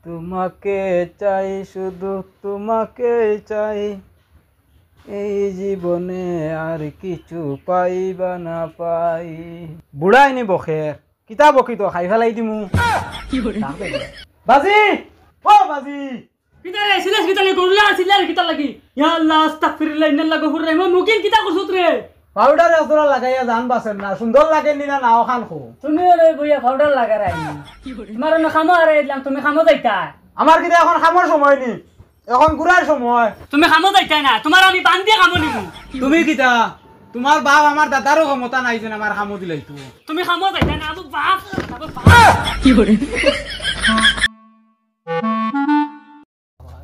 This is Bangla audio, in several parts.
তোমাকে চাই শুধু তোমাকে চাই এই জীবনে আর কিছু পাইবা না পাই বুড়াই নি বখের কিতা বকি তো খাই ফেলাই দিমু বাজি ও বাজি কিতা রে সিলেস কিতা লে গরুলা সিলার কিতা লাগি ইয়া আল্লাহ আস্তাগফিরুল্লাহ ইন্নাল্লাহ গফুর রহিম মুকিন কিতা করছুত রে পাউডার আসরা লাগাইয়া জান বাসেন না সুন্দর লাগে নি না নাও খান খো তুমি রে বইয়া পাউডার লাগা রাই তোমার না খামো আরে দিলাম তুমি খামো যাইতা আমার কিতা এখন খামর সময় নি এখন ঘুরার সময় তুমি খামো যাইতা না তোমার আমি বান্দিয়ে খামো নিবো তুমি কিতা তোমার বাপ আমার দাদারও ক্ষমতা নাই যে আমার খামো দিলাই তো তুমি খামো যাইতা না আবু বাপ কি করে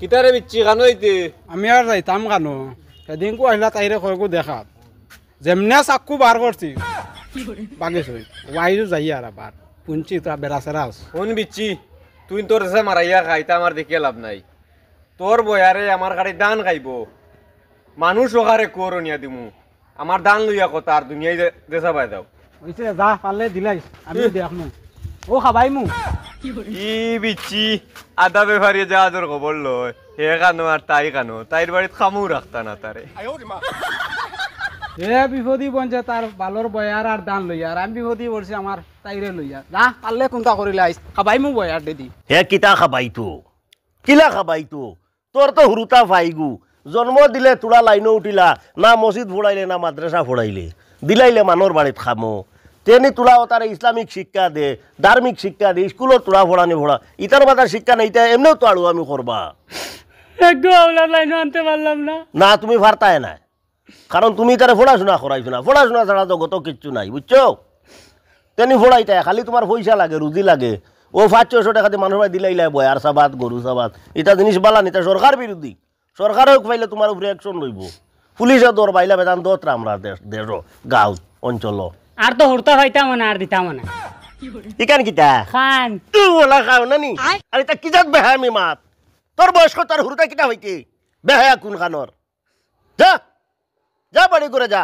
কিতারে বিচ্ছি কানো হইতে আমি আর যাইতাম কানো সেদিন কো আহিলা তাইরে কয়কো দেখাত যেমনে চাক্কু বার করছি বাগেছ ওয়াইরও যাই আর আবার পুঞ্চি তা বেড়াচেরা আছে কোন বিচ্ছি তুই তোর এসে মারাইয়া খাইতা আমার দেখে লাভ নাই তোর বয়ারে আমার গাড়ি দান খাইব মানুষ ওখারে করনিয়া দিমু আমার দান লইয়া কথা আর দুনিয়ায় দেশা পাই দাও ওইছে যা পারলে দিলাইস আমি দেখমু ও খাবাইমু ই বিচ্ছি আদা বেফারিয়ে যা তোর খবর লয় হে কানো আর তাই কানো তাইর বাড়িত খামু রাখতা না তারে এ বিপদি বনছে তার বালর বয়ার আর দান লইয়া আর আমি বিপদি পড়ছি আমার তাইরে লইয়া যা পারলে কোনটা করিলে আইস খাবাইমু বয়ার দিদি হে কিতা খাবাইতো কিলা খাবাইতো তোর তো হুরুতা ফাইগু জন্ম দিলে তোরা লাইনও উঠিলা না মসজিদ ফোড়াইলে না মাদ্রাসা ফোড়াইলে দিলাইলে মানুষ বাড়িত খামো তেনি তোরা তার ইসলামিক শিক্ষা দে ধার্মিক শিক্ষা দে স্কুলত তোরা ফোড়ানি ফোড়া ইতার বাজার শিক্ষা নেই তা এমনিও তো আড়ু আমি করবা লাইন আনতে পারলাম না না তুমি ফারতায় না কারণ তুমি তারা পড়াশোনা করাইছো না পড়াশোনা ছাড়া তো গত কিচ্ছু নাই বুঝছো তেনি ফোড়াইতে খালি তোমার পয়সা লাগে রুজি লাগে ও 500 টাকা দিয়ে মানুষ দিলাইলে বয়ার সাবাদ গরু সাবাদ এটা জিনিস বালান এটা সরকার বিরোধী সরকারেও পাইলে তোমার উপরে অ্যাকশন লইব পুলিশে দৌড় পাইলে বেদান দোতরা আমরা দেশ গাঁও অঞ্চল আর তো হুড়তা হইতাম না আর দিতাম না ইকান কিতা খান তুই ওলা খাও নানি আর এটা কি জাত বেহা আমি মাত তোর বয়স্ক তার হুরুটা কিতা হইতে বেহায়া কোন খানর যা যা বাড়ি করে যা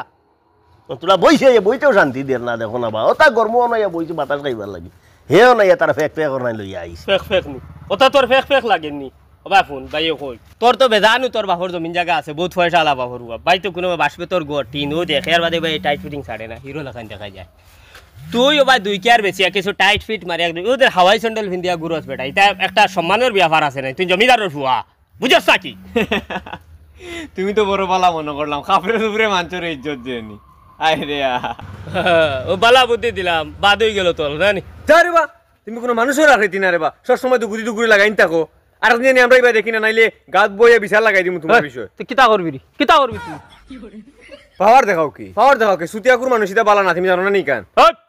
তোরা বইছে বইতেও শান্তি দের না দেখো না বা ও তা গরমও নাই বইছে বাতাস খাইবার লাগি হেও নাই তার ফেক ফেক নাই লইয়া আইস ফেক ফেক নি ওটা তোর ফেক ফেক লাগেনি ওবা ফোন বাইয়ে কই তোর তো বেজানু তোর বাপর জমিন জায়গা আছে বহুত পয়সা আলা বাপর বাই তো কোনো বাসবে তোর গড় টিন ও দেখে আর বাদে ভাই টাইট ফিটিং ছাড়ে না হিরো লাখান দেখা যায় তুই ওবা দুই কেয়ার বেশি কিছু টাইট ফিট মারি একদম ওদের হাওয়াই স্যান্ডেল ভিন্দিয়া গুরস বেটা এটা একটা সম্মানের ব্যাপার আছে না তুই জমিদারের ফুয়া বুঝছ কি তুমি তো বড় বালা মনে করলাম খাপড়ের উপরে মাঞ্চর ইজ্জত দেয়নি আয় রে ও বালা বুদ্ধি দিলাম বাদ হয়ে গেল তোর জানি রে বা তুমি কোনো মানুষের রাখি না রে বা সব সময় তো গুদি দুগুড়ি লাগাইন থাকো আর দিন আমরা এবার দেখি না নাইলে গাছ বইয়া বিশাল লাগাই দিমু তোমার বিষয় তুই কিতা করবি তুই পাওয়ার দেখাও কি সুতিয়াকুর মানুষ এটা বালা না তুমি জানো না নি কান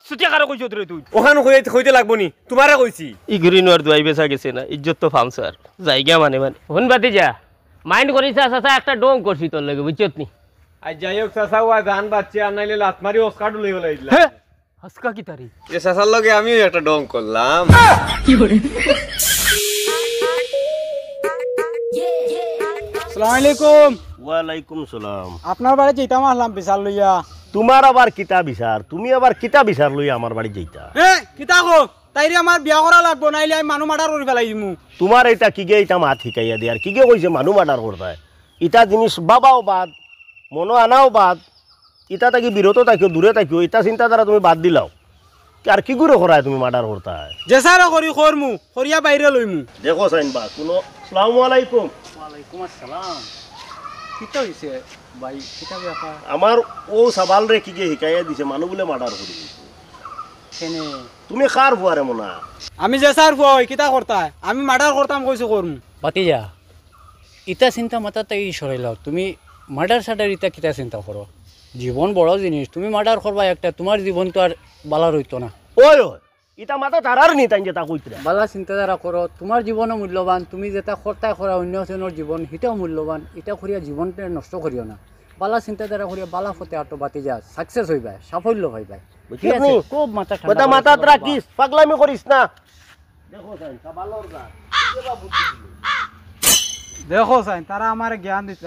সুতিয়া কারো কইছ রে তুই ওখানে কইতে লাগবো নি তোমারে কইছি ই গ্রিন আর দুয়াই বেচা গেছে না ইজ্জত তো ফামছে আর জায়গা মানে হন বাতি যা মাইন্ড করিস চাচা একটা ডং করছি তোর লাগে বুঝছত নি আজ যাই হোক চাচা ওয়া ধান বাচ্চা আর নাইলে লাত মারি অস্কারও লই গলাই দিলা হাসকা কি তারি এ চাচার লগে আমিও একটা ডং করলাম কি করে আসসালামু আলাইকুম ওয়ালাইকুম সালাম আপনার বাড়ি যেতাম আসলাম বিশাল লইয়া তোমার আবার কিতা বিচার তুমি আবার কিতা বিচার লই আমার বাড়ি যাইতা কিতা কো তাইরে আমার বিয়া করা লাগবো নাইলে আমি মানুষ মার্ডার করে ফেলাই দিমু তোমার এটা কিগে এটা মাত শিকাইয়া দিয়ে আর কিগে কইছে মানুষ মার্ডার করতায় ইটা জিনিস বাবাও বাদ মনো আনাও বাদ ইটা থাকি বিরত থাকিও দূরে থাকিও ইটা চিন্তাধারা তুমি বাদ দিলাও আর কি করে করায় তুমি মার্ডার করতায় জেসারা করি করমু করিয়া বাইরে লইমু দেখো সাইন বা কোনো আসসালামু আলাইকুম ওয়ালাইকুম আসসালাম কিতা হইছে ভাই কিতা ব্যাপার আমার ও সাবাল রে কিগে শিকাইয়া দিছে মানুষ বলে মার্ডার করি কেনে তুমি কার ফুয়ারে মনা আমি জেসার ফুয়া কিতা করতা আমি মার্ডার করতাম কইছো করমু বাতিজা ইটা চিন্তা মাথা তাই সরাইল তুমি মার্ডার সার্ডার ইটা কিতা চিন্তা করো জীবন বড় জিনিস তুমি মার্ডার করবা একটা তোমার জীবন তো আর বালা রইতো না ওই ওই ইটা মাথা তারার নি তাই যেটা কইতরা বালা চিন্তাধারা করো তোমার জীবনও মূল্যবান তুমি যেটা কর্তায় করা অন্যজনের জীবন সেটাও মূল্যবান এটা করিয়া জীবনটা নষ্ট করিও না বালা চিন্তাধারা করিয়া বালা ফতে আটো বাতিজা সাকসেস হইবা সাফল্য হইবা ঠিক আছে খুব মাথা কথা মাথা রাখিস পাগলামি করিস না দেখো সাইন সাবালর গা দেখো সাইন তারা আমারে জ্ঞান দিছে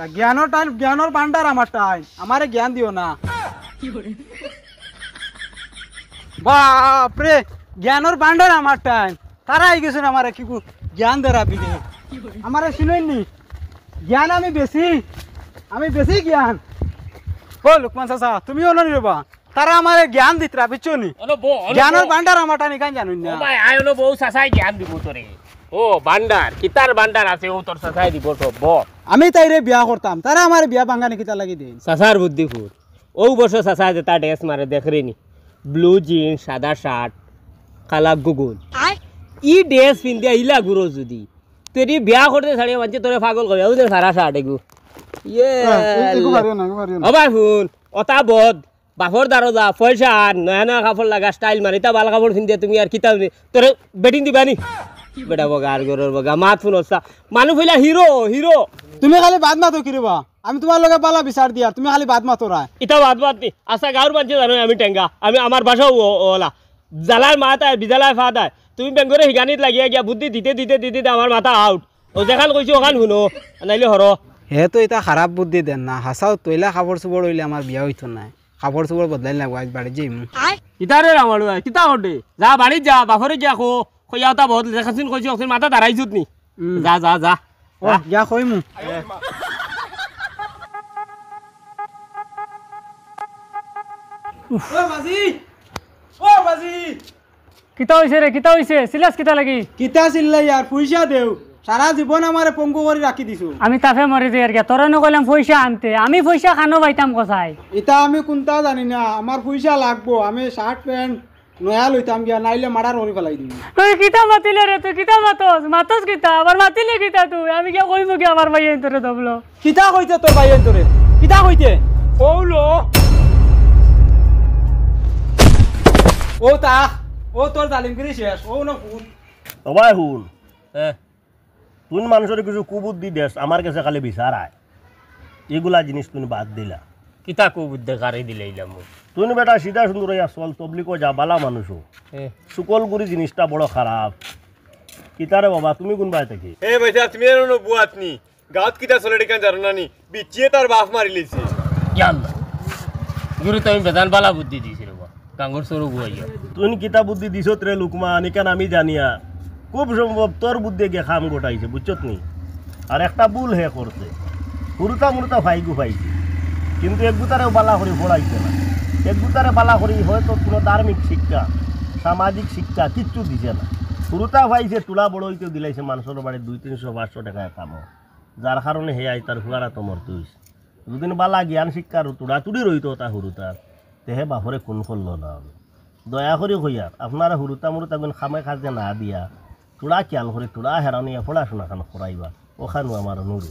জ্ঞানের ভান্ডার আমার টাইম আমারে জ্ঞান দিও না বাপ রে জ্ঞানের ভান্ডার আমার টাইম তারা আই গেছেন আমারে জ্ঞান দেরাবি দে আমার শুনেননি জ্ঞান আমি বেশি জ্ঞান ও লুকমান চাচা তুমিও ননি রবা তারা আমার জ্ঞান দিতরা বুঝছো নি জ্ঞানের ভান্ডার আমারটা নি কান জানুন না ভাই আয়নো বউ সাসাই জ্ঞান দিব তোরে ও ভান্ডার কিতার ভান্ডার আছে ও তোর সাসাই দিব সব ব আমি তাইরে বিয়া করতাম তারা আমার বিয়া ভাঙ্গানি কিতা লাগি দেন সাসার বুদ্ধিপুর ও বছর সাসা যেটা ড্রেস মারে দেখরেনি ব্লু জিন্স সাদা শার্ট কালা গুগুল ই ড্রেস পিন্ধিয়া ইলা ঘুরো যদি তোর বিয়া করতে ছাড়িয়ে মানছে তোরে পাগল করে ওদের সারা শার্ট এগু ইয়ে অবাই শুন অতা বদ বাপর দারো যা পয়সা আর নয়া নয়া কাপড় লাগা স্টাইল মারি তা বাল কাপড় পিন্ধিয়া তুমি আর কিতাব তোরে বেটিং দিবানি বেটা বগা আর গরর বগা মাত শুন মানুষ হইলা হিরো তুমি খালি বাদ মাতো কিরবা আমি তোমার লগে বালা বিচার দিয়া তুমি খালি বাদ মাতো রা এটা বাদ নি আচ্ছা গাঁর মানুষ জানো আমি টেঙ্গা আমি আমার ভাষাও ওলা জালার মাথা বিজালায় ফাদায় তুমি বেঙ্গরে হিগানিত লাগিয়া গিয়া বুদ্ধি দিতে আমার মাথা আউট ও যেখান কৈছো ওখান শুনো নাইলে হর হে তো এটা খারাপ বুদ্ধি দেন না হাসাও তৈলা কাপড় চোপড় হইলে আমার বিয়া হইতো না কাপড় চোপড় বদলাই লাগবো আজ বাড়ি যাই ইতারে রামালু কিতা হটে যা বাড়ি যা বাপরে যা খো খয়াওতা বহুত দেখাছিন কৈছো ওখান মাথা দাঁড়াইছত নি যা ও যা কইমু ও বাজি কিতা হইছে রে কিতা হইছে সিলাস কিতা লাগি কিতা চিল্লাই আর পয়সা দেও সারা জীবন আমার পঙ্গু করে রাখি দিছো আমি তাফে মরে যাই আর তোরা নকলাম পয়সা আনতে আমি পয়সা খানো পাইতাম কোথায় এটা আমি কোনটা জানি না আমার পয়সা লাগবো আমি শার্ট প্যান্ট নয়া লইতাম গিয়া নাইলে মারার ওরি ফেলাই দিবি তুই কিতা মাতিলে রে তুই কিতা মাতস কিতা আবার মাতিলে কিতা তুই আমি কে কইমু কি আমার ভাই তোরে দবলো কিতা কইতে তোর ভাই তোরে কিতা কইতে ওলো ও তা ও তোর জালিমগিরি শেষ ও না ভূত সবাই শুন তুই মানুষের কিছু কুবুদ্ধি দেশ আমার কাছে খালি বিচার আয় এগুলা জিনিস তুমি বাদ দিলা কিতা কো বুদ্ধে গাড়ি দিলে ইলাম তুই বেটা সিধা সুন্দর হইয়া চল তবলিকো যা বালা মানুষও সুকলগুড়ি জিনিসটা বড় খারাপ কিতারে বাবা তুমি কোন বাই থাকি এ ভাইয়া তুমি এনো বুয়াত নি গাঁত কিটা চলে ডেকান জানো না নি বিচিয়ে তার বাপ মারি লিছে ইয়াল্লা গুরু তুমি বেদান বালা বুদ্ধি দিছি রে কাঙ্গর সরু গুয়াইয়া তুই কিতা বুদ্ধি দিছ রে লুকমা নিকান আমি জানিয়া খুব সম্ভব তোর বুদ্ধি গিয়ে খাম গোটাইছে বুঝছত নি আর একটা ভুল হে করছে মুরুতা ফাইছে কিন্তু এক গুতারেও বালা করি পড়াইছে না এক গুতারে বালা করি হয়তো কোনো ধার্মিক শিক্ষা সামাজিক শিক্ষা কিচ্ছু দিছে না শুরুতা পাইছে তুলা বড় হইতেও দিলাইছে মানুষের বাড়ি 200-300-500 টাকা কামো যার কারণে হে আই তার হুয়ারা তো মরতে হয়েছে দুদিন বালা জ্ঞান শিক্ষার তুড়াতুড়ি রইতো তা হুরুতার তেহে বাপরে কোন করলো না দয়া করে হইয়ার আপনারা হুরুতা মুরুতা গুণ খামে খাজে না দিয়া তুড়া খেয়াল করে তুড়া হেরানিয়া পড়াশোনা খান করাইবা ওখানো আমার নুরু